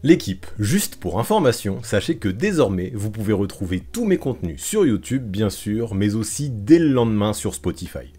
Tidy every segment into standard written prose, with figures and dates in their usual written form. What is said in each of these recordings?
L'équipe, juste pour information, sachez que désormais, vous pouvez retrouver tous mes contenus sur YouTube, bien sûr, mais aussi dès le lendemain sur Spotify.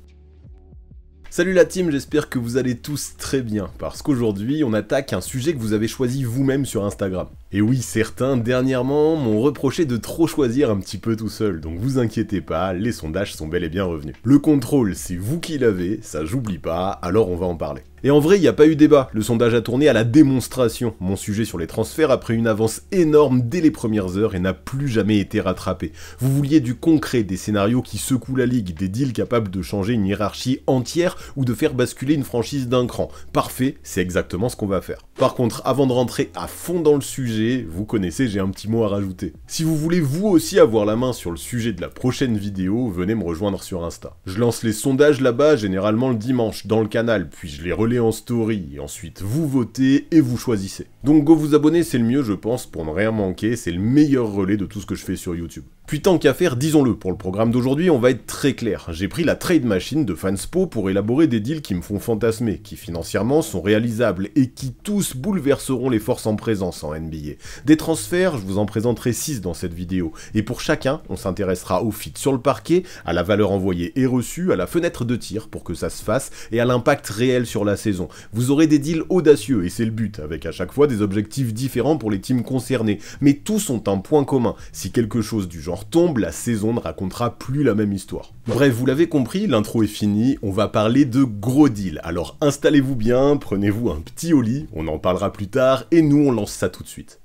Salut la team, j'espère que vous allez tous très bien, parce qu'aujourd'hui, on attaque un sujet que vous avez choisi vous-même sur Instagram. Et oui, certains, dernièrement, m'ont reproché de trop choisir un petit peu tout seul, donc vous inquiétez pas, les sondages sont bel et bien revenus. Le contrôle, c'est vous qui l'avez, ça j'oublie pas, alors on va en parler. Et en vrai, il n'y a pas eu débat, le sondage a tourné à la démonstration. Mon sujet sur les transferts a pris une avance énorme dès les premières heures et n'a plus jamais été rattrapé. Vous vouliez du concret, des scénarios qui secouent la ligue, des deals capables de changer une hiérarchie entière ou de faire basculer une franchise d'un cran. Parfait, c'est exactement ce qu'on va faire. Par contre, avant de rentrer à fond dans le sujet, vous connaissez, j'ai un petit mot à rajouter. Si vous voulez vous aussi avoir la main sur le sujet de la prochaine vidéo, venez me rejoindre sur Insta. Je lance les sondages là-bas, généralement le dimanche, dans le canal, puis je les relais en story, et ensuite vous votez et vous choisissez. Donc go vous abonner, c'est le mieux je pense, pour ne rien manquer, c'est le meilleur relais de tout ce que je fais sur YouTube. Puis tant qu'à faire, disons-le, pour le programme d'aujourd'hui, on va être très clair. J'ai pris la trade machine de Fanspo pour élaborer des deals qui me font fantasmer, qui financièrement sont réalisables et qui tous bouleverseront les forces en présence en NBA. Des transferts, je vous en présenterai 6 dans cette vidéo, et pour chacun, on s'intéressera au fit sur le parquet, à la valeur envoyée et reçue, à la fenêtre de tir pour que ça se fasse, et à l'impact réel sur la saison. Vous aurez des deals audacieux, et c'est le but, avec à chaque fois des objectifs différents pour les teams concernés, mais tous ont un point commun. Si quelque chose du genre tombe, la saison ne racontera plus la même histoire. Bref, vous l'avez compris, l'intro est finie, on va parler de gros deals. Alors installez-vous bien, prenez-vous un petit Oli, on en parlera plus tard, et nous on lance ça tout de suite.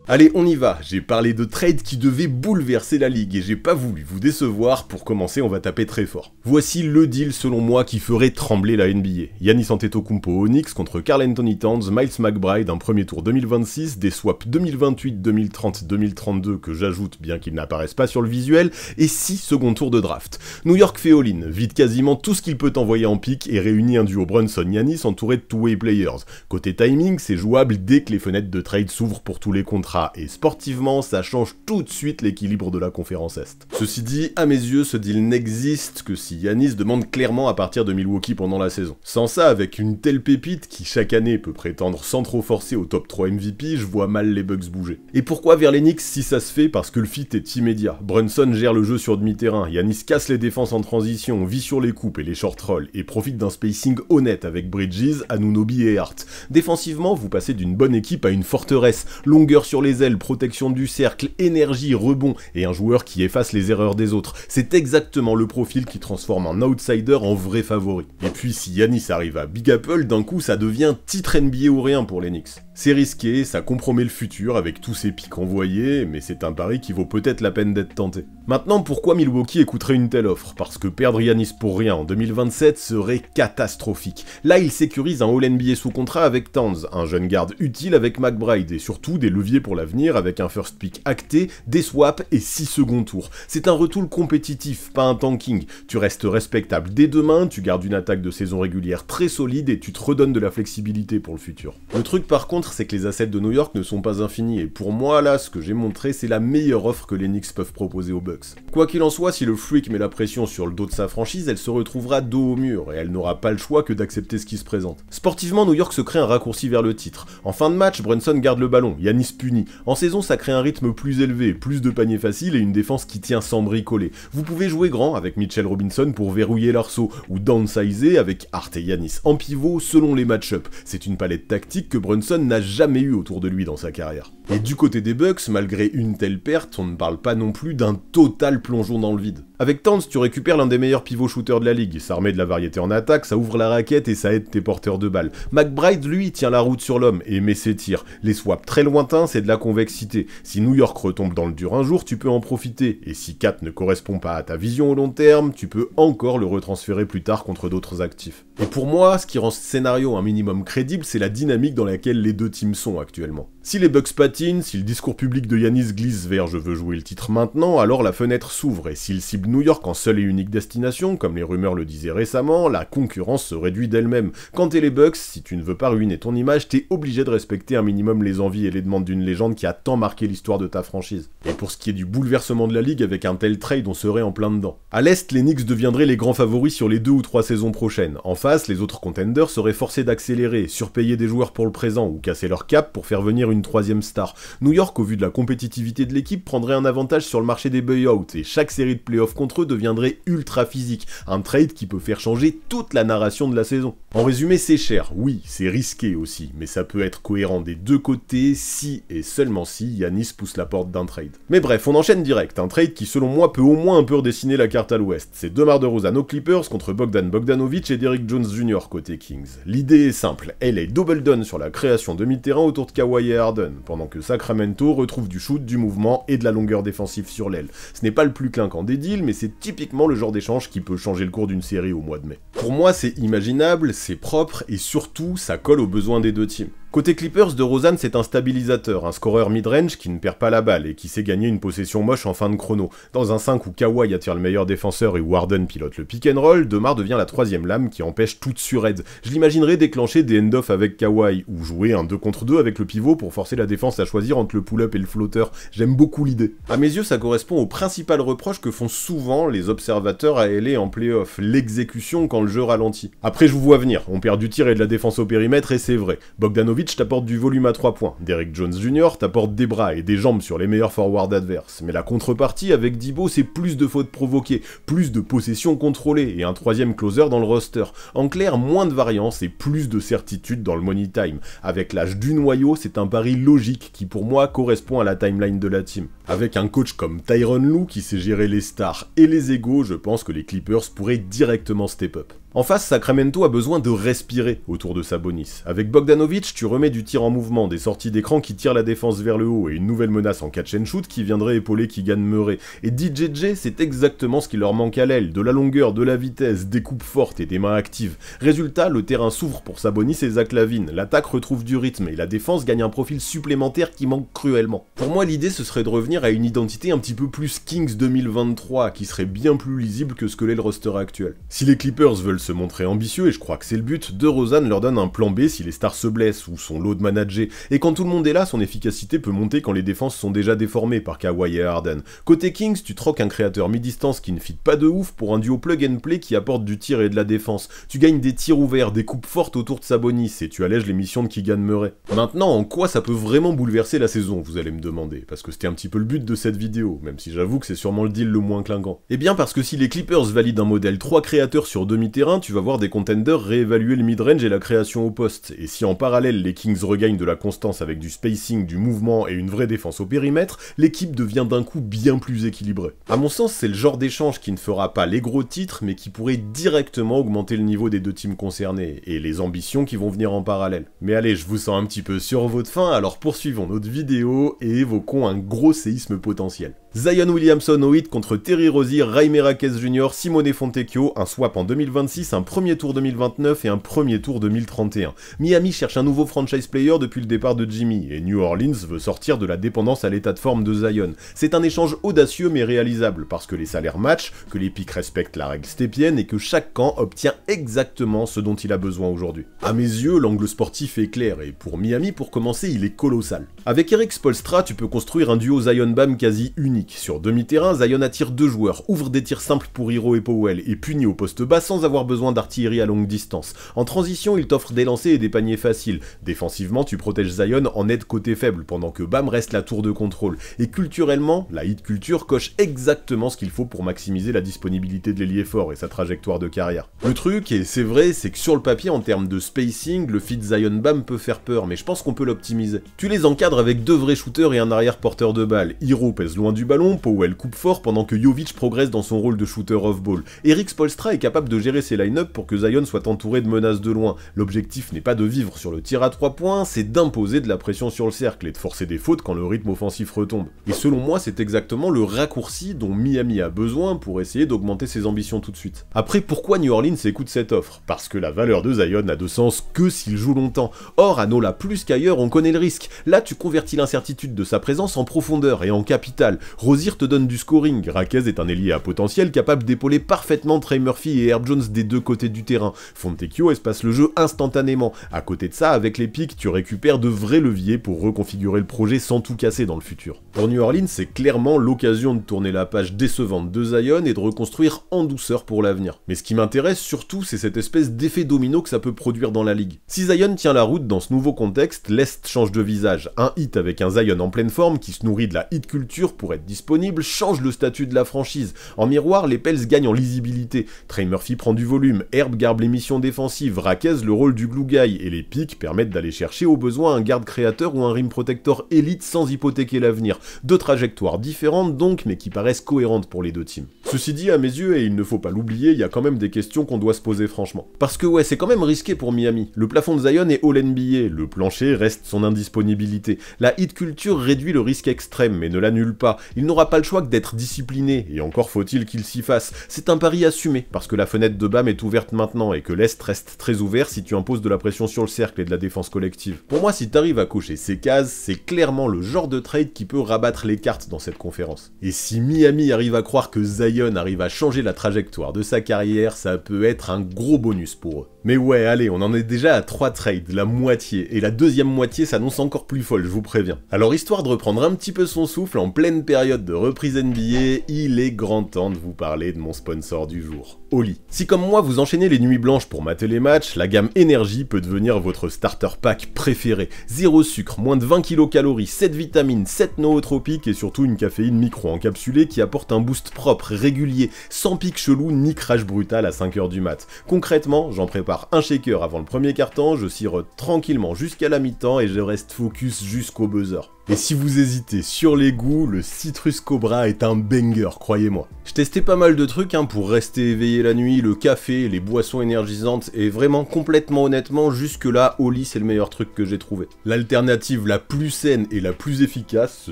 Allez, on y va, j'ai parlé de trades qui devaient bouleverser la ligue et j'ai pas voulu vous décevoir, pour commencer on va taper très fort. Voici le deal selon moi qui ferait trembler la NBA. Giannis Antetokounmpo au Knicks contre Karl Anthony Towns, Miles McBride, un premier tour 2026, des swaps 2028, 2030, 2032 que j'ajoute bien qu'ils n'apparaissent pas sur le visuel, et 6 second tours de draft. New York fait all-in, vide quasiment tout ce qu'il peut envoyer en pick et réunit un duo Brunson-Giannis entouré de two-way players. Côté timing, c'est jouable dès que les fenêtres de trade s'ouvrent pour tous les contrats. Et sportivement, ça change tout de suite l'équilibre de la conférence Est. Ceci dit, à mes yeux, ce deal n'existe que si Giannis demande clairement à partir de Milwaukee pendant la saison. Sans ça, avec une telle pépite qui chaque année peut prétendre sans trop forcer au top 3 MVP, je vois mal les Bucks bouger. Et pourquoi vers les Knicks si ça se fait? Parce que le fit est immédiat. Brunson gère le jeu sur demi-terrain, Giannis casse les défenses en transition, vit sur les coupes et les short rolls, et profite d'un spacing honnête avec Bridges, Anunoby et Hart. Défensivement, vous passez d'une bonne équipe à une forteresse, longueur sur les ailes, protection du cercle, énergie, rebond et un joueur qui efface les erreurs des autres. C'est exactement le profil qui transforme un outsider en vrai favori. Et puis si Giannis arrive à Big Apple, d'un coup ça devient titre NBA ou rien pour les Knicks. C'est risqué, ça compromet le futur avec tous ces pics envoyés, mais c'est un pari qui vaut peut-être la peine d'être tenté. Maintenant, pourquoi Milwaukee écouterait une telle offre? Parce que perdre Giannis pour rien en 2027 serait catastrophique. Là, il sécurise un All-NBA sous contrat avec Towns, un jeune garde utile avec McBride, et surtout des leviers pour l'avenir avec un first pick acté, des swaps et 6 seconds tours. C'est un retour compétitif, pas un tanking. Tu restes respectable dès demain, tu gardes une attaque de saison régulière très solide et tu te redonnes de la flexibilité pour le futur. Le truc par contre, c'est que les assets de New York ne sont pas infinis, et pour moi là, ce que j'ai montré, c'est la meilleure offre que les Knicks peuvent proposer aux Bucks. Quoi qu'il en soit, si le freak met la pression sur le dos de sa franchise, elle se retrouvera dos au mur, et elle n'aura pas le choix que d'accepter ce qui se présente. Sportivement, New York se crée un raccourci vers le titre. En fin de match, Brunson garde le ballon, Giannis punit. En saison, ça crée un rythme plus élevé, plus de paniers faciles et une défense qui tient sans bricoler. Vous pouvez jouer grand avec Mitchell Robinson pour verrouiller l'arceau, ou downsizer avec Hart et Giannis en pivot selon les match-up. C'est une palette tactique que Brunson n'a jamais eu autour de lui dans sa carrière. Et du côté des Bucks, malgré une telle perte, on ne parle pas non plus d'un total plongeon dans le vide. Avec Towns, tu récupères l'un des meilleurs pivots shooters de la ligue, ça remet de la variété en attaque, ça ouvre la raquette et ça aide tes porteurs de balles. McBride, lui, tient la route sur l'homme et met ses tirs. Les swaps très lointains, c'est de la convexité. Si New York retombe dans le dur un jour, tu peux en profiter. Et si 4 ne correspond pas à ta vision au long terme, tu peux encore le retransférer plus tard contre d'autres actifs. Et pour moi, ce qui rend ce scénario un minimum crédible, c'est la dynamique dans laquelle les deux teams sont actuellement. Si les Bucks patinent, si le discours public de Giannis glisse vers « je veux jouer le titre maintenant », alors la fenêtre s'ouvre, et s'il cible New York en seule et unique destination, comme les rumeurs le disaient récemment, la concurrence se réduit d'elle-même. Quand t'es les Bucks, si tu ne veux pas ruiner ton image, t'es obligé de respecter un minimum les envies et les demandes d'une légende qui a tant marqué l'histoire de ta franchise. Et pour ce qui est du bouleversement de la ligue, avec un tel trade, on serait en plein dedans. À l'Est, les Knicks deviendraient les grands favoris sur les 2 ou 3 saisons prochaines. En face, les autres contenders seraient forcés d'accélérer, surpayer des joueurs pour le présent, ou casser leur cap pour faire venir une troisième star. New York, au vu de la compétitivité de l'équipe, prendrait un avantage sur le marché des buyouts, et chaque série de playoffs contre eux deviendrait ultra physique, un trade qui peut faire changer toute la narration de la saison. En résumé, c'est cher, oui, c'est risqué aussi, mais ça peut être cohérent des deux côtés si et seulement si Giannis pousse la porte d'un trade. Mais bref, on enchaîne direct, un trade qui selon moi peut au moins un peu redessiner la carte à l'ouest. C'est DeMar DeRozan aux Clippers contre Bogdan Bogdanovic et Derrick Jones Jr. côté Kings. L'idée est simple, elle est double down sur la création de mi-terrain autour de Kawhi et Harden, pendant que Sacramento retrouve du shoot, du mouvement et de la longueur défensive sur l'aile. Ce n'est pas le plus clinquant des deals, mais c'est typiquement le genre d'échange qui peut changer le cours d'une série au mois de mai. Pour moi, c'est imaginable, c'est propre et surtout, ça colle aux besoins des deux teams. Côté Clippers, DeRozan c'est un stabilisateur, un scoreur mid-range qui ne perd pas la balle et qui sait gagner une possession moche en fin de chrono. Dans un 5 où Kawhi attire le meilleur défenseur et où Harden pilote le pick and roll, DeMar devient la troisième lame qui empêche toute suraide. Je l'imaginerais déclencher des end-off avec Kawhi, ou jouer un 2 contre 2 avec le pivot pour forcer la défense à choisir entre le pull-up et le flotteur. J'aime beaucoup l'idée. À mes yeux, ça correspond au principal reproche que font souvent les observateurs à LA en play-off, l'exécution quand le jeu ralentit. Après je vous vois venir, on perd du tir et de la défense au périmètre et c'est vrai. Bogdanovic t'apporte du volume à 3 points, Derrick Jones Jr. t'apporte des bras et des jambes sur les meilleurs forwards adverses, mais la contrepartie avec Debo c'est plus de fautes provoquées, plus de possessions contrôlées et un troisième closer dans le roster. En clair, moins de variance et plus de certitude dans le money time. Avec l'âge du noyau, c'est un pari logique qui pour moi correspond à la timeline de la team. Avec un coach comme Tyronn Lue qui sait gérer les stars et les égos, je pense que les Clippers pourraient directement step up. En face, Sacramento a besoin de respirer autour de Sabonis. Avec Bogdanovic, tu remets du tir en mouvement, des sorties d'écran qui tirent la défense vers le haut et une nouvelle menace en catch and shoot qui viendrait épauler Keegan Murray. Et DJJ, c'est exactement ce qui leur manque à l'aile, de la longueur, de la vitesse, des coupes fortes et des mains actives. Résultat, le terrain s'ouvre pour Sabonis et Zach LaVine, l'attaque retrouve du rythme et la défense gagne un profil supplémentaire qui manque cruellement. Pour moi, l'idée ce serait de revenir à une identité un petit peu plus Kings 2023, qui serait bien plus lisible que ce que l'est le roster actuel. Si les Clippers veulent se montrer ambitieux, et je crois que c'est le but, DeRozan leur donne un plan B si les stars se blessent ou sont load managés, et quand tout le monde est là, son efficacité peut monter quand les défenses sont déjà déformées par Kawhi et Harden. Côté Kings, tu troques un créateur mi-distance qui ne fit pas de ouf pour un duo plug and play qui apporte du tir et de la défense. Tu gagnes des tirs ouverts, des coupes fortes autour de Sabonis, et tu allèges les missions de Keegan Murray. Maintenant, en quoi ça peut vraiment bouleverser la saison, vous allez me demander, parce que c'était un petit peu le but de cette vidéo, même si j'avoue que c'est sûrement le deal le moins clinquant. Eh bien parce que si les Clippers valident un modèle 3 créateurs sur demi-terrain, tu vas voir des contenders réévaluer le mid-range et la création au poste, et si en parallèle les Kings regagnent de la constance avec du spacing, du mouvement et une vraie défense au périmètre, l'équipe devient d'un coup bien plus équilibrée. À mon sens, c'est le genre d'échange qui ne fera pas les gros titres, mais qui pourrait directement augmenter le niveau des deux teams concernés, et les ambitions qui vont venir en parallèle. Mais allez, je vous sens un petit peu sur votre faim, alors poursuivons notre vidéo et évoquons un gros séisme potentiel. Zion Williamson au hit contre Terry Rozier, Jaime Raquez Jr., Simone Fontecchio, un swap en 2026, un premier tour 2029 et un premier tour 2031. Miami cherche un nouveau franchise player depuis le départ de Jimmy, et New Orleans veut sortir de la dépendance à l'état de forme de Zion. C'est un échange audacieux mais réalisable, parce que les salaires matchent, que les pics respectent la règle steppienne et que chaque camp obtient exactement ce dont il a besoin aujourd'hui. À mes yeux, l'angle sportif est clair, et pour Miami, pour commencer, il est colossal. Avec Eric Spoelstra, tu peux construire un duo Zion-Bam quasi unique. Sur demi-terrain, Zion attire deux joueurs, ouvre des tirs simples pour Hero et Powell, et punit au poste bas sans avoir besoin d'artillerie à longue distance. En transition, il t'offre des lancers et des paniers faciles. Défensivement, tu protèges Zion en aide côté faible, pendant que Bam reste la tour de contrôle. Et culturellement, la hit culture coche exactement ce qu'il faut pour maximiser la disponibilité de l'ailier fort et sa trajectoire de carrière. Le truc, et c'est vrai, c'est que sur le papier, en termes de spacing, le fit Zion-Bam peut faire peur, mais je pense qu'on peut l'optimiser. Tu les encadres avec deux vrais shooters et un arrière porteur de balle. Hero pèse loin du ballon, ballon, Powell coupe fort pendant que Jovic progresse dans son rôle de shooter off-ball. Eric Spoelstra est capable de gérer ses line-up pour que Zion soit entouré de menaces de loin. L'objectif n'est pas de vivre sur le tir à 3 points, c'est d'imposer de la pression sur le cercle et de forcer des fautes quand le rythme offensif retombe. Et selon moi, c'est exactement le raccourci dont Miami a besoin pour essayer d'augmenter ses ambitions tout de suite. Après, pourquoi New Orleans écoute cette offre? Parce que la valeur de Zion n'a de sens que s'il joue longtemps. Or, à Nola plus qu'ailleurs, on connaît le risque. Là, tu convertis l'incertitude de sa présence en profondeur et en capital. Rozier te donne du scoring. Raquez est un ailier à potentiel capable d'épauler parfaitement Trey Murphy et Herb Jones des deux côtés du terrain. Fontecchio espace le jeu instantanément. À côté de ça, avec les pics, tu récupères de vrais leviers pour reconfigurer le projet sans tout casser dans le futur. Pour New Orleans, c'est clairement l'occasion de tourner la page décevante de Zion et de reconstruire en douceur pour l'avenir. Mais ce qui m'intéresse surtout, c'est cette espèce d'effet domino que ça peut produire dans la ligue. Si Zion tient la route dans ce nouveau contexte, l'Est change de visage. Un hit avec un Zion en pleine forme qui se nourrit de la hit culture pour être disponible change le statut de la franchise. En miroir, les Pels gagnent en lisibilité. Trey Murphy prend du volume, Herb garde les missions défensives, Raquez le rôle du glue guy et les pics permettent d'aller chercher au besoin un garde créateur ou un rim protector élite sans hypothéquer l'avenir. Deux trajectoires différentes donc, mais qui paraissent cohérentes pour les deux teams. Ceci dit, à mes yeux, et il ne faut pas l'oublier, il y a quand même des questions qu'on doit se poser franchement. Parce que ouais, c'est quand même risqué pour Miami. Le plafond de Zion est All-NBA, le plancher reste son indisponibilité. La hit culture réduit le risque extrême, mais ne l'annule pas. Il n'aura pas le choix que d'être discipliné, et encore faut-il qu'il s'y fasse. C'est un pari assumé, parce que la fenêtre de Bam est ouverte maintenant, et que l'Est reste très ouvert si tu imposes de la pression sur le cercle et de la défense collective. Pour moi, si t'arrives à cocher ces cases, c'est clairement le genre de trade qui peut rabattre les cartes dans cette conférence. Et si Miami arrive à croire que Zion arrive à changer la trajectoire de sa carrière, ça peut être un gros bonus pour eux. Mais ouais, allez, on en est déjà à 3 trades, la moitié, et la deuxième moitié s'annonce encore plus folle, je vous préviens. Alors histoire de reprendre un petit peu son souffle en pleine période de reprise NBA, il est grand temps de vous parler de mon sponsor du jour, Oli. Si comme moi vous enchaînez les nuits blanches pour mater les matchs, la gamme Énergie peut devenir votre starter pack préféré. 0 sucre, moins de 20 kcal, 7 vitamines, 7 nootropiques et surtout une caféine micro-encapsulée qui apporte un boost propre, régulier, sans pic chelou ni crash brutal à 5h du mat. Concrètement, j'en prépare un shaker avant le premier quart-temps, je sirote tranquillement jusqu'à la mi-temps et je reste focus jusqu'au buzzer. Et si vous hésitez sur les goûts, le Citrus Cobra est un banger, croyez-moi. Je testais pas mal de trucs pour rester éveillé la nuit, le café, les boissons énergisantes, et vraiment complètement honnêtement, jusque là, Oli c'est le meilleur truc que j'ai trouvé. L'alternative la plus saine et la plus efficace, ce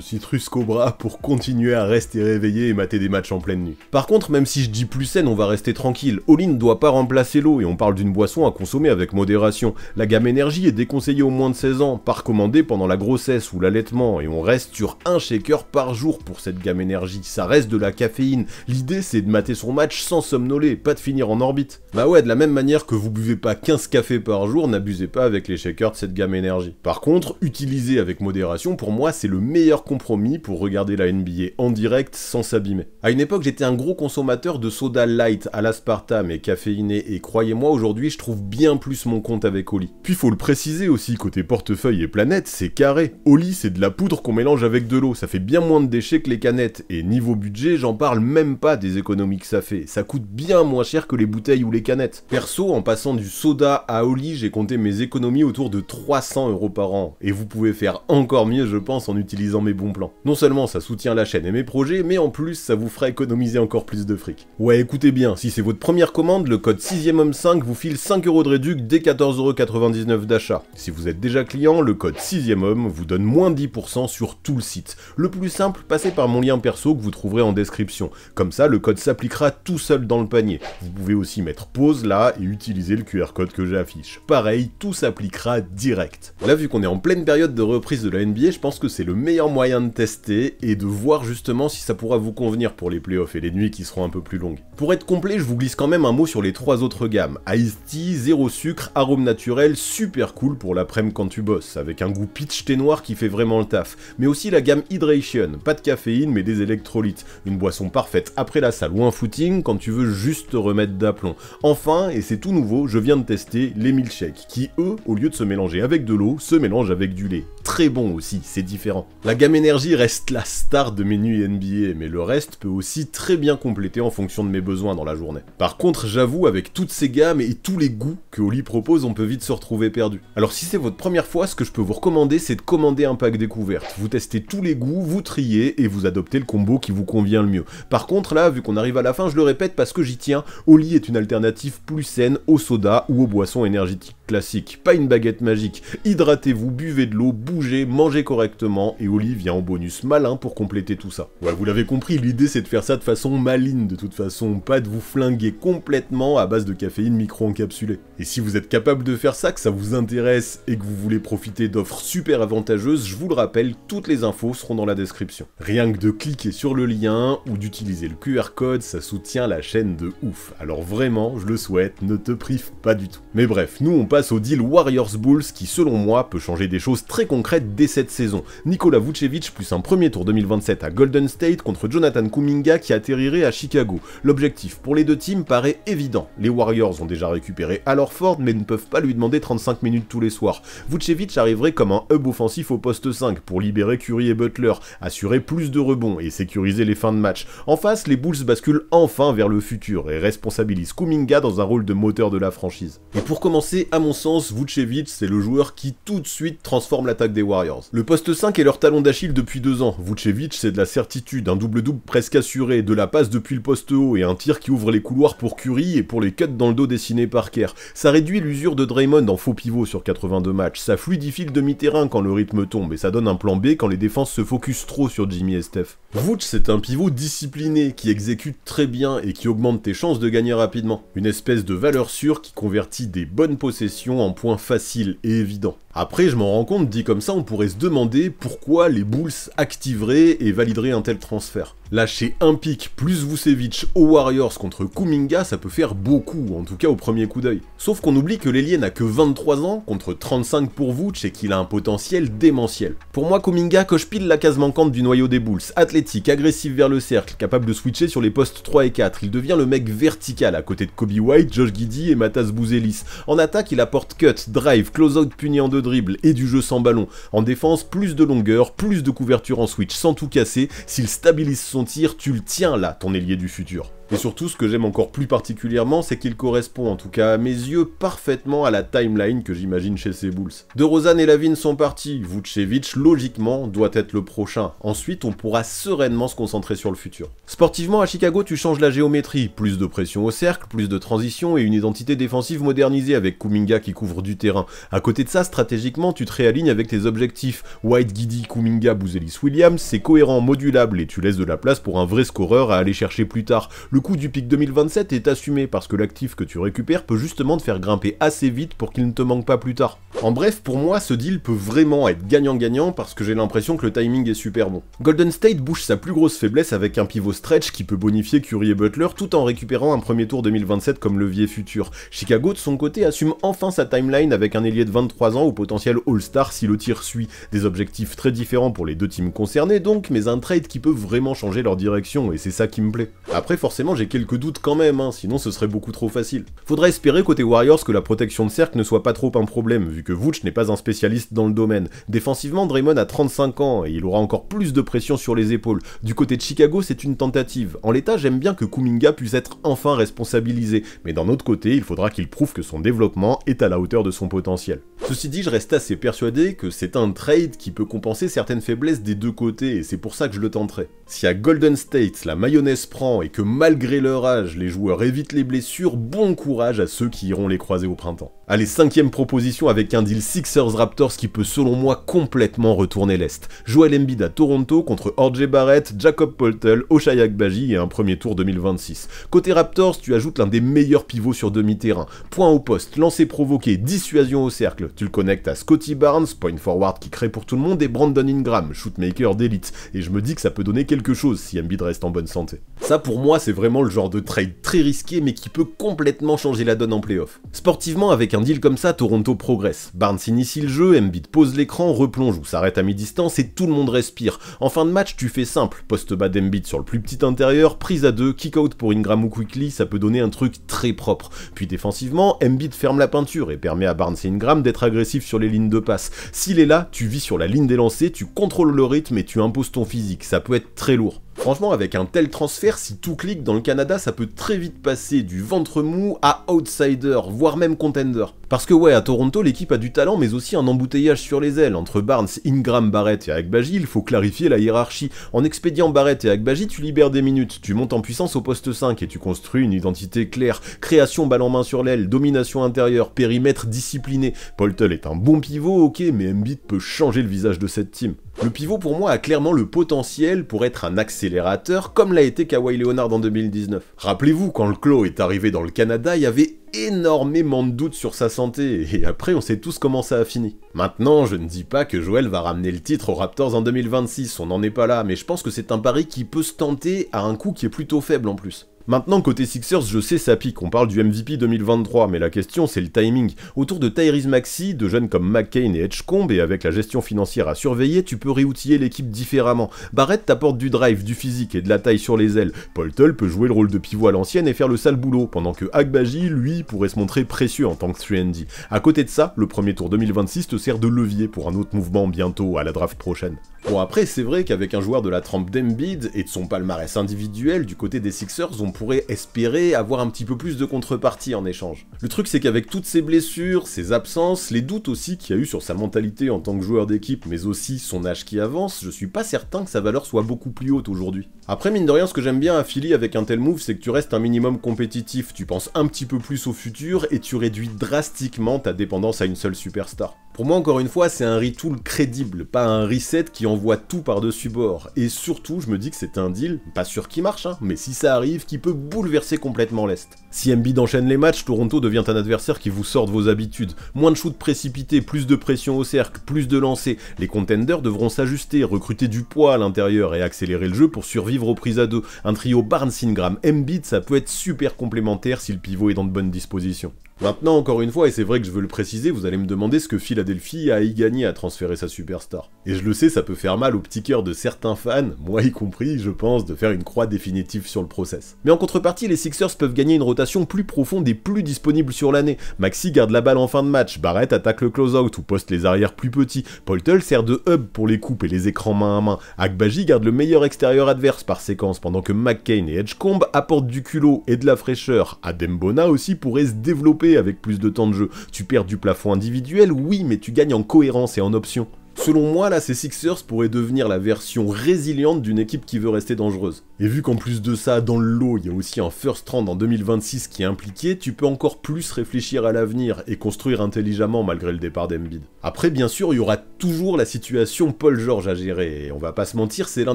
Citrus Cobra pour continuer à rester réveillé et mater des matchs en pleine nuit. Par contre, même si je dis plus saine, on va rester tranquille. Oli ne doit pas remplacer l'eau et on parle d'une boisson à consommer avec modération. La gamme énergie est déconseillée aux moins de 16 ans, pas recommandée pendant la grossesse ou l'allaitement, et on reste sur un shaker par jour pour cette gamme énergie. Ça reste de la caféine. L'idée c'est de mater son match sans somnoler, pas de finir en orbite. Bah ouais, de la même manière que vous buvez pas 15 cafés par jour, n'abusez pas avec les shakers de cette gamme énergie. Par contre, utiliser avec modération, pour moi, c'est le meilleur compromis pour regarder la NBA en direct sans s'abîmer. À une époque, j'étais un gros consommateur de soda light à l'aspartame et caféiné, et croyez-moi, aujourd'hui, je trouve bien plus mon compte avec Oli. Puis faut le préciser aussi, côté portefeuille et planète, c'est carré. Oli, c'est de la poudre qu'on mélange avec de l'eau, ça fait bien moins de déchets que les canettes, et niveau budget, j'en parle même pas des économies que ça fait. Ça coûte bien moins cher que les bouteilles ou les canettes. Perso, en passant du soda à Oli, j'ai compté mes économies autour de 300 € par an, et vous pouvez faire encore mieux, je pense, en utilisant mes bons plans. Non seulement ça soutient la chaîne et mes projets, mais en plus, ça vous fera économiser encore plus de fric. Ouais, écoutez bien, si c'est votre première commande, le code 6ème5 vous file 5 € de réduc dès 14,99 € d'achat. Si vous êtes déjà client, le code 6ème vous donne moins 10% sur tout le site. Le plus simple, passez par mon lien perso que vous trouverez en description. Comme ça, le code s'appliquera tout seul dans le panier. Vous pouvez aussi mettre pause là et utiliser le QR code que j'affiche. Pareil, tout s'appliquera direct. Là, vu qu'on est en pleine période de reprise de la NBA, je pense que c'est le meilleur moyen de tester et de voir justement si ça pourra vous convenir pour les playoffs et les nuits qui seront un peu plus longues. Pour être complet, je vous glisse quand même un mot sur les 3 autres gammes. Iced Tea, 0 sucre, arôme naturel, super cool pour l'après-midi quand tu bosses, avec un goût peach thé noir qui fait vraiment le taf. Mais aussi la gamme Hydration, pas de caféine mais des électrolytes, une boisson parfaite après la salle ou un footing quand tu veux juste te remettre d'aplomb. Enfin, et c'est tout nouveau, je viens de tester les milkshakes, qui eux, au lieu de se mélanger avec de l'eau, se mélangent avec du lait. très bon aussi, c'est différent. La gamme énergie reste la star de mes nuits NBA, mais le reste peut aussi très bien compléter en fonction de mes besoins dans la journée. Par contre, j'avoue, avec toutes ces gammes et tous les goûts que Oli propose, on peut vite se retrouver perdu. Alors si c'est votre première fois, ce que je peux vous recommander, c'est de commander un pack découverte. Vous testez tous les goûts, vous triez et vous adoptez le combo qui vous convient le mieux. Par contre là, vu qu'on arrive à la fin, je le répète parce que j'y tiens, Oli est une alternative plus saine au soda ou aux boissons énergétiques classiques. Pas une baguette magique. Hydratez-vous, buvez de l'eau, bougez, mangez correctement et Oli vient en bonus malin pour compléter tout ça. Ouais, vous l'avez compris, l'idée c'est de faire ça de façon maligne de toute façon, pas de vous flinguer complètement à base de caféine micro-encapsulée. Et si vous êtes capable de faire ça, que ça vous intéresse et que vous voulez profiter d'offres super avantageuses, je vous le rappelle, toutes les infos seront dans la description. Rien que de cliquer sur le lien ou d'utiliser le QR code, ça soutient la chaîne de ouf. Alors vraiment, je le souhaite, ne te prive pas du tout. Mais bref, nous on passe au deal Warriors-Bulls qui selon moi peut changer des choses très concrètes dès cette saison. Nikola Vucevic plus un premier tour 2027 à Golden State contre Jonathan Kuminga qui atterrirait à Chicago. L'objectif pour les deux teams paraît évident. Les Warriors ont déjà récupéré Al Horford mais ne peuvent pas lui demander 35 minutes tous les soirs. Vucevic arriverait comme un hub offensif au poste 5 pour libérer Curry et Butler, assurer plus de rebonds et sécuriser les fins de match. En face, les Bulls basculent enfin vers le futur et responsabilisent Kuminga dans un rôle de moteur de la franchise. Et pour commencer, à mon sens, Vucevic c'est le joueur qui tout de suite transforme l'attaque des Warriors. Le poste 5 est leur talon d'Achille depuis 2 ans. Vucevic c'est de la certitude, un double-double presque assuré, de la passe depuis le poste haut et un tir qui ouvre les couloirs pour Curry et pour les cuts dans le dos dessinés par Kerr. Ça réduit l'usure de Draymond en faux pivot sur 82 matchs, ça fluidifie le demi-terrain quand le rythme tombe et ça donne un plan B quand les défenses se focus trop sur Jimmy et Steph. Vuce c'est un pivot discipliné qui exécute très bien et qui augmente tes chances de gagner rapidement. Une espèce de valeur sûre qui convertit des bonnes possessions en points faciles et évidents. Après, je m'en rends compte, dit comme ça, on pourrait se demander pourquoi les Bulls activeraient et valideraient un tel transfert. Lâcher un pick plus Vucevic aux Warriors contre Kuminga, ça peut faire beaucoup, en tout cas au premier coup d'œil. Sauf qu'on oublie que l'ailier n'a que 23 ans, contre 35 pour Vuce, et qu'il a un potentiel démentiel. Pour moi, Kuminga coche pile la case manquante du noyau des Bulls. Athlétique, agressif vers le cercle, capable de switcher sur les postes 3 et 4, il devient le mec vertical à côté de Kobe White, Josh Giddey et Matas Bouzelis. En attaque, il apporte cut, drive, close-out puni en 2 dribbles et du jeu sans ballon. En défense, plus de longueur, plus de couverture en switch sans tout casser. S'il stabilise son tir, tu le tiens là, ton ailier du futur. Et surtout, ce que j'aime encore plus particulièrement, c'est qu'il correspond, en tout cas à mes yeux, parfaitement à la timeline que j'imagine chez ces Bulls. DeRozan et Lavine sont partis, Vucevic, logiquement, doit être le prochain. Ensuite, on pourra sereinement se concentrer sur le futur. Sportivement, à Chicago, tu changes la géométrie. Plus de pression au cercle, plus de transition et une identité défensive modernisée avec Kuminga qui couvre du terrain. À côté de ça, stratégiquement, tu te réalignes avec tes objectifs. White, Giddey, Kuminga, Bouzelis, Williams, c'est cohérent, modulable et tu laisses de la place pour un vrai scoreur à aller chercher plus tard. Le coût du pic 2027 est assumé parce que l'actif que tu récupères peut justement te faire grimper assez vite pour qu'il ne te manque pas plus tard. En bref, pour moi, ce deal peut vraiment être gagnant-gagnant parce que j'ai l'impression que le timing est super bon. Golden State bouge sa plus grosse faiblesse avec un pivot stretch qui peut bonifier Curry et Butler tout en récupérant un premier tour 2027 comme levier futur. Chicago, de son côté, assume enfin sa timeline avec un ailier de 23 ans au potentiel All-Star si le tir suit. Des objectifs très différents pour les deux teams concernés donc, mais un trade qui peut vraiment changer leur direction et c'est ça qui me plaît. Après, forcément, j'ai quelques doutes quand même, sinon ce serait beaucoup trop facile. Faudra espérer côté Warriors que la protection de cercle ne soit pas trop un problème, vu que Vuce n'est pas un spécialiste dans le domaine. Défensivement, Draymond a 35 ans et il aura encore plus de pression sur les épaules. Du côté de Chicago, c'est une tentative. En l'état, j'aime bien que Kuminga puisse être enfin responsabilisé, mais d'un autre côté, il faudra qu'il prouve que son développement est à la hauteur de son potentiel. Ceci dit, je reste assez persuadé que c'est un trade qui peut compenser certaines faiblesses des deux côtés, et c'est pour ça que je le tenterai. Si à Golden State, la mayonnaise prend et que malgré leur âge, les joueurs évitent les blessures, bon courage à ceux qui iront les croiser au printemps. Allez, 5ème proposition avec un deal Sixers-Raptors qui peut selon moi complètement retourner l'Est. Joel Embiid à Toronto contre R.J. Barrett, Jakob Poeltl, Ochai Agbaji et un premier tour 2026. Côté Raptors, tu ajoutes l'un des meilleurs pivots sur demi-terrain. Point au poste, lancer provoqué, dissuasion au cercle. Tu le connectes à Scotty Barnes, point forward qui crée pour tout le monde, et Brandon Ingram, shootmaker d'élite. Et je me dis que ça peut donner quelque chose si Embiid reste en bonne santé. Ça pour moi c'est vraiment vraiment le genre de trade très risqué mais qui peut complètement changer la donne en playoff. Sportivement, avec un deal comme ça, Toronto progresse. Barnes initie le jeu, Embiid pose l'écran, replonge ou s'arrête à mi-distance et tout le monde respire. En fin de match, tu fais simple, poste bas d'Embiid sur le plus petit intérieur, prise à 2, kick-out pour Ingram ou Quickley, ça peut donner un truc très propre. Puis défensivement, Embiid ferme la peinture et permet à Barnes et Ingram d'être agressifs sur les lignes de passe. S'il est là, tu vis sur la ligne des lancers, tu contrôles le rythme et tu imposes ton physique, ça peut être très lourd. Franchement, avec un tel transfert, si tout clique dans le Canada, ça peut très vite passer du ventre mou à outsider, voire même contender. Parce que ouais, à Toronto, l'équipe a du talent, mais aussi un embouteillage sur les ailes. Entre Barnes, Ingram, Barrett et Agbaji, il faut clarifier la hiérarchie. En expédiant Barrett et Agbaji, tu libères des minutes, tu montes en puissance au poste 5 et tu construis une identité claire. Création balle en main sur l'aile, domination intérieure, périmètre discipliné. Poeltl est un bon pivot, ok, mais Embiid peut changer le visage de cette team. Le pivot pour moi a clairement le potentiel pour être un accélérateur comme l'a été Kawhi Leonard en 2019. Rappelez-vous, quand le Claw est arrivé dans le Canada, il y avait énormément de doutes sur sa santé, et après on sait tous comment ça a fini. Maintenant, je ne dis pas que Joel va ramener le titre aux Raptors en 2026, on n'en est pas là, mais je pense que c'est un pari qui peut se tenter à un coût qui est plutôt faible en plus. Maintenant, côté Sixers, je sais ça pique, on parle du MVP 2023, mais la question c'est le timing. Autour de Tyrese Maxey, de jeunes comme McCain et Edgecombe, et avec la gestion financière à surveiller, tu peux réoutiller l'équipe différemment. Barrett t'apporte du drive, du physique et de la taille sur les ailes. Poeltl peut jouer le rôle de pivot à l'ancienne et faire le sale boulot, pendant que Agbaji, lui, pourrait se montrer précieux en tant que 3&D. À côté de ça, le premier tour 2026 te sert de levier pour un autre mouvement bientôt à la draft prochaine. Bon après, c'est vrai qu'avec un joueur de la trempe d'Embiid et de son palmarès individuel, du côté des Sixers, on pourrait espérer avoir un petit peu plus de contrepartie en échange. Le truc c'est qu'avec toutes ces blessures, ces absences, les doutes aussi qu'il y a eu sur sa mentalité en tant que joueur d'équipe, mais aussi son âge qui avance, je suis pas certain que sa valeur soit beaucoup plus haute aujourd'hui. Après mine de rien, ce que j'aime bien à Philly avec un tel move, c'est que tu restes un minimum compétitif, tu penses un petit peu plus au futur et tu réduis drastiquement ta dépendance à une seule superstar. Pour moi, encore une fois, c'est un retool crédible, pas un reset qui envoie tout par-dessus bord. Et surtout, je me dis que c'est un deal, pas sûr qu'il marche, hein, mais si ça arrive, qui peut bouleverser complètement l'Est. Si Embiid enchaîne les matchs, Toronto devient un adversaire qui vous sort de vos habitudes. Moins de shoots précipités, plus de pression au cercle, plus de lancers. Les contenders devront s'ajuster, recruter du poids à l'intérieur et accélérer le jeu pour survivre aux prises à deux. Un trio Barnes, Ingram, Embiid, ça peut être super complémentaire si le pivot est dans de bonnes dispositions. Maintenant, encore une fois, et c'est vrai que je veux le préciser, vous allez me demander ce que Philadelphie a à y gagner à transférer sa superstar. Et je le sais, ça peut faire mal au petit cœur de certains fans, moi y compris, je pense, de faire une croix définitive sur le process. Mais en contrepartie, les Sixers peuvent gagner une rotation plus profonde et plus disponible sur l'année. Maxey garde la balle en fin de match, Barrett attaque le close-out ou poste les arrières plus petits, Poeltl sert de hub pour les coupes et les écrans main à main, Agbaji garde le meilleur extérieur adverse par séquence, pendant que McCain et Edgecombe apportent du culot et de la fraîcheur. Adembona aussi pourrait se développer avec plus de temps de jeu. Tu perds du plafond individuel, oui, mais tu gagnes en cohérence et en option. Selon moi, là, ces Sixers pourraient devenir la version résiliente d'une équipe qui veut rester dangereuse. Et vu qu'en plus de ça, dans le lot, il y a aussi un first round en 2026 qui est impliqué, tu peux encore plus réfléchir à l'avenir et construire intelligemment malgré le départ d'Embiid. Après, bien sûr, il y aura toujours la situation Paul George à gérer, et on va pas se mentir, c'est l'un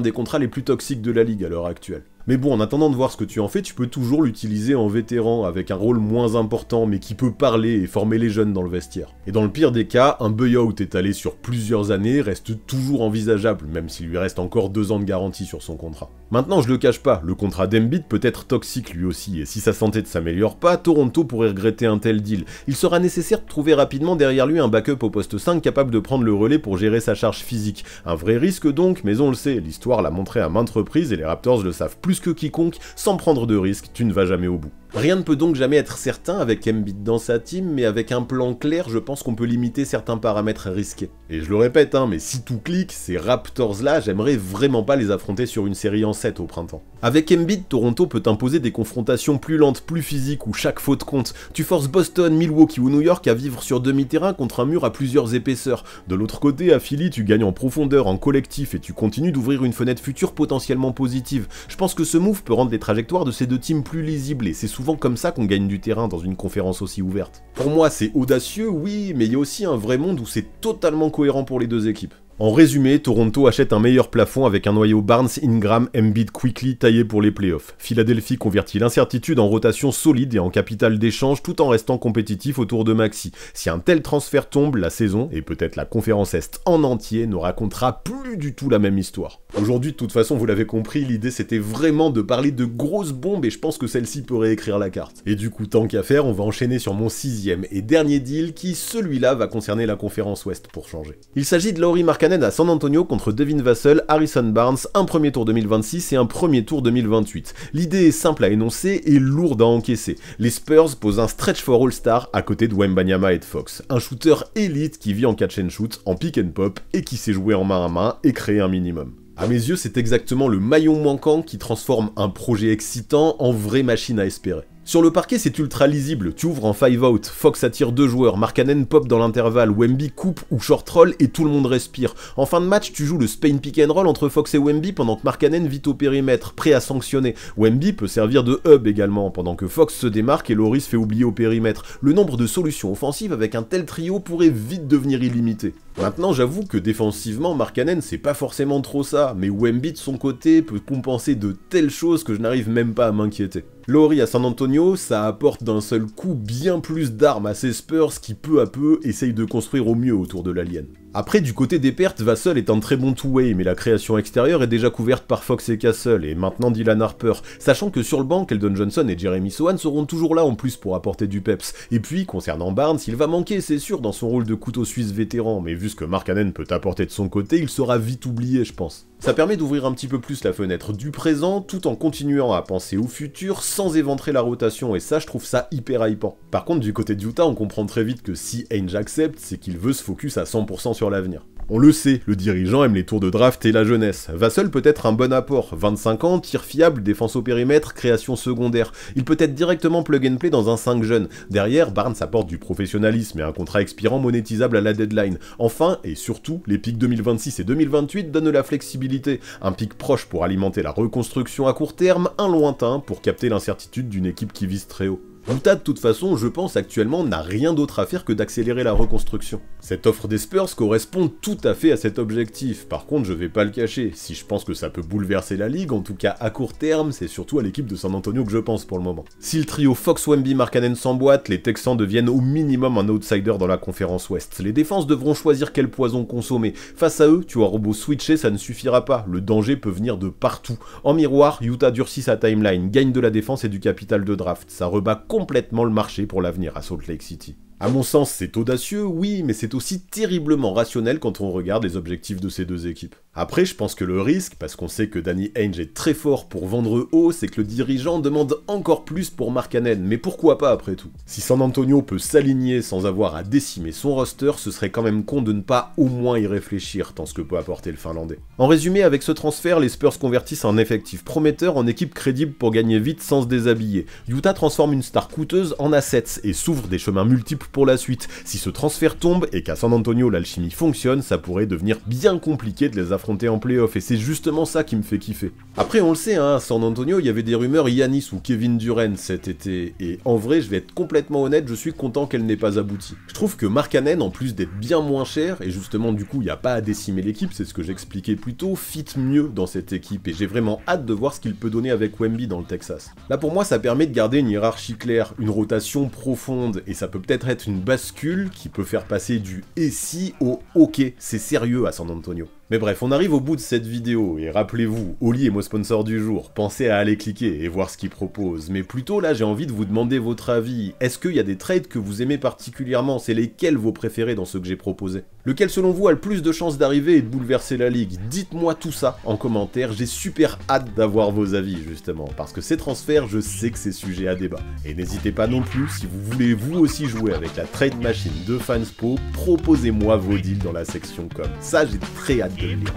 des contrats les plus toxiques de la ligue à l'heure actuelle. Mais bon, en attendant de voir ce que tu en fais, tu peux toujours l'utiliser en vétéran, avec un rôle moins important, mais qui peut parler et former les jeunes dans le vestiaire. Et dans le pire des cas, un buyout étalé sur plusieurs années reste toujours envisageable, même s'il lui reste encore 2 ans de garantie sur son contrat. Maintenant, je le cache pas, le contrat d'Embiid peut être toxique lui aussi, et si sa santé ne s'améliore pas, Toronto pourrait regretter un tel deal. Il sera nécessaire de trouver rapidement derrière lui un backup au poste 5 capable de prendre le relais pour gérer sa charge physique. Un vrai risque donc, mais on le sait, l'histoire l'a montré à maintes reprises et les Raptors le savent plus que quiconque, sans prendre de risque, tu ne vas jamais au bout. Rien ne peut donc jamais être certain avec Embiid dans sa team, mais avec un plan clair, je pense qu'on peut limiter certains paramètres risqués. Et je le répète, mais si tout clique, ces Raptors-là, j'aimerais vraiment pas les affronter sur une série en 7 au printemps. Avec Embiid, Toronto peut imposer des confrontations plus lentes, plus physiques, où chaque faute compte. Tu forces Boston, Milwaukee ou New York à vivre sur demi-terrain contre un mur à plusieurs épaisseurs. De l'autre côté, à Philly, tu gagnes en profondeur, en collectif, et tu continues d'ouvrir une fenêtre future potentiellement positive. Je pense que ce move peut rendre les trajectoires de ces deux teams plus lisibles, et c'est souvent comme ça qu'on gagne du terrain dans une conférence aussi ouverte. Pour moi, c'est audacieux, oui, mais il y a aussi un vrai monde où c'est totalement cohérent pour les deux équipes. En résumé, Toronto achète un meilleur plafond avec un noyau Barnes, Ingram, Embiid, Quickley taillé pour les playoffs. Philadelphie convertit l'incertitude en rotation solide et en capital d'échange tout en restant compétitif autour de Maxey. Si un tel transfert tombe, la saison, et peut-être la conférence Est en entier, ne racontera plus du tout la même histoire. Aujourd'hui, de toute façon, vous l'avez compris, l'idée c'était vraiment de parler de grosses bombes et je pense que celle-ci peut réécrire la carte. Et du coup, tant qu'à faire, on va enchaîner sur mon 6e et dernier deal qui, celui-là, va concerner la conférence Ouest pour changer. Il s'agit de Lauri Markkanen à San Antonio contre Devin Vassell, Harrison Barnes, un premier tour 2026 et un premier tour 2028. L'idée est simple à énoncer et lourde à encaisser. Les Spurs posent un stretch for All-Star à côté de Wembanyama et de Fox. Un shooter élite qui vit en catch and shoot, en pick and pop et qui sait jouer en main à main et créer un minimum. A mes yeux, c'est exactement le maillon manquant qui transforme un projet excitant en vraie machine à espérer. Sur le parquet, c'est ultra lisible, tu ouvres en 5-out, Fox attire 2 joueurs, Markkanen pop dans l'intervalle, Wemby coupe ou short roll et tout le monde respire. En fin de match, tu joues le Spain pick and roll entre Fox et Wemby pendant que Markkanen vit au périmètre, prêt à sanctionner. Wemby peut servir de hub également, pendant que Fox se démarque et Laurie se fait oublier au périmètre. Le nombre de solutions offensives avec un tel trio pourrait vite devenir illimité. Maintenant, j'avoue que défensivement, Markkanen c'est pas forcément trop ça, mais Wemby de son côté peut compenser de telles choses que je n'arrive même pas à m'inquiéter. Laurie à San Antonio, ça apporte d'un seul coup bien plus d'armes à ces Spurs qui peu à peu essayent de construire au mieux autour de l'alien. Après, du côté des pertes, Vassell est un très bon two-way, mais la création extérieure est déjà couverte par Fox et Castle, et maintenant Dylan Harper, sachant que sur le banc, Keldon Johnson et Jeremy Sohan seront toujours là en plus pour apporter du peps. Et puis, concernant Barnes, il va manquer, c'est sûr, dans son rôle de couteau suisse vétéran, mais vu ce que Markkanen peut apporter de son côté, il sera vite oublié, je pense. Ça permet d'ouvrir un petit peu plus la fenêtre du présent, tout en continuant à penser au futur, sans éventrer la rotation, et ça, je trouve ça hyper hypant. Par contre, du côté de Utah, on comprend très vite que si Ainge accepte, c'est qu'il veut se focus à 100% sur l'avenir. On le sait, le dirigeant aime les tours de draft et la jeunesse. Vassell peut être un bon apport, 25 ans, tir fiable, défense au périmètre, création secondaire. Il peut être directement plug and play dans un 5 jeune. Derrière, Barnes apporte du professionnalisme et un contrat expirant monétisable à la deadline. Enfin, et surtout, les pics 2026 et 2028 donnent la flexibilité. Un pic proche pour alimenter la reconstruction à court terme, un lointain pour capter l'incertitude d'une équipe qui vise très haut. Utah, de toute façon, je pense actuellement, n'a rien d'autre à faire que d'accélérer la reconstruction. Cette offre des Spurs correspond tout à fait à cet objectif. Par contre, je vais pas le cacher, si je pense que ça peut bouleverser la ligue, en tout cas à court terme, c'est surtout à l'équipe de San Antonio que je pense pour le moment. Si le trio Fox, Wemby, Markkanen s'emboîte, les Texans deviennent au minimum un outsider dans la conférence Ouest. Les défenses devront choisir quel poison consommer. Face à eux, tu as robot switcher, ça ne suffira pas. Le danger peut venir de partout. En miroir, Utah durcit sa timeline, gagne de la défense et du capital de draft. Ça rebat complètement le marché pour l'avenir à Salt Lake City. À mon sens, c'est audacieux, oui, mais c'est aussi terriblement rationnel quand on regarde les objectifs de ces deux équipes. Après, je pense que le risque, parce qu'on sait que Danny Ainge est très fort pour vendre haut, c'est que le dirigeant demande encore plus pour Markkanen, mais pourquoi pas après tout? Si San Antonio peut s'aligner sans avoir à décimer son roster, ce serait quand même con de ne pas au moins y réfléchir, tant ce que peut apporter le Finlandais. En résumé, avec ce transfert, les Spurs convertissent un effectif prometteur en équipe crédible pour gagner vite sans se déshabiller. Utah transforme une star coûteuse en assets et s'ouvre des chemins multiples pour la suite. Si ce transfert tombe et qu'à San Antonio l'alchimie fonctionne, ça pourrait devenir bien compliqué de les affronter en playoff, et c'est justement ça qui me fait kiffer. Après, on le sait, à San Antonio, il y avait des rumeurs Giannis ou Kevin Durant cet été, et en vrai, je vais être complètement honnête, je suis content qu'elle n'ait pas abouti. Je trouve que Markkanen, en plus d'être bien moins cher, et justement du coup, il n'y a pas à décimer l'équipe, c'est ce que j'expliquais plus tôt, fit mieux dans cette équipe, et j'ai vraiment hâte de voir ce qu'il peut donner avec Wemby dans le Texas. Là, pour moi, ça permet de garder une hiérarchie claire, une rotation profonde, et ça peut peut-être être une bascule qui peut faire passer du « et si » au « ok, c'est sérieux à San Antonio ». Mais bref, on arrive au bout de cette vidéo, et rappelez-vous, Oli est mon sponsor du jour, pensez à aller cliquer et voir ce qu'il propose. Mais plutôt là, j'ai envie de vous demander votre avis. Est-ce qu'il y a des trades que vous aimez particulièrement? C'est lesquels vos préférés dans ceux que j'ai proposés? Lequel selon vous a le plus de chances d'arriver et de bouleverser la ligue? Dites-moi tout ça en commentaire, j'ai super hâte d'avoir vos avis justement, parce que ces transferts, je sais que c'est sujet à débat. Et n'hésitez pas non plus, si vous voulez vous aussi jouer avec la trade machine de Fanspo, proposez-moi vos deals dans la section com. Ça, j'ai très hâte de le lire.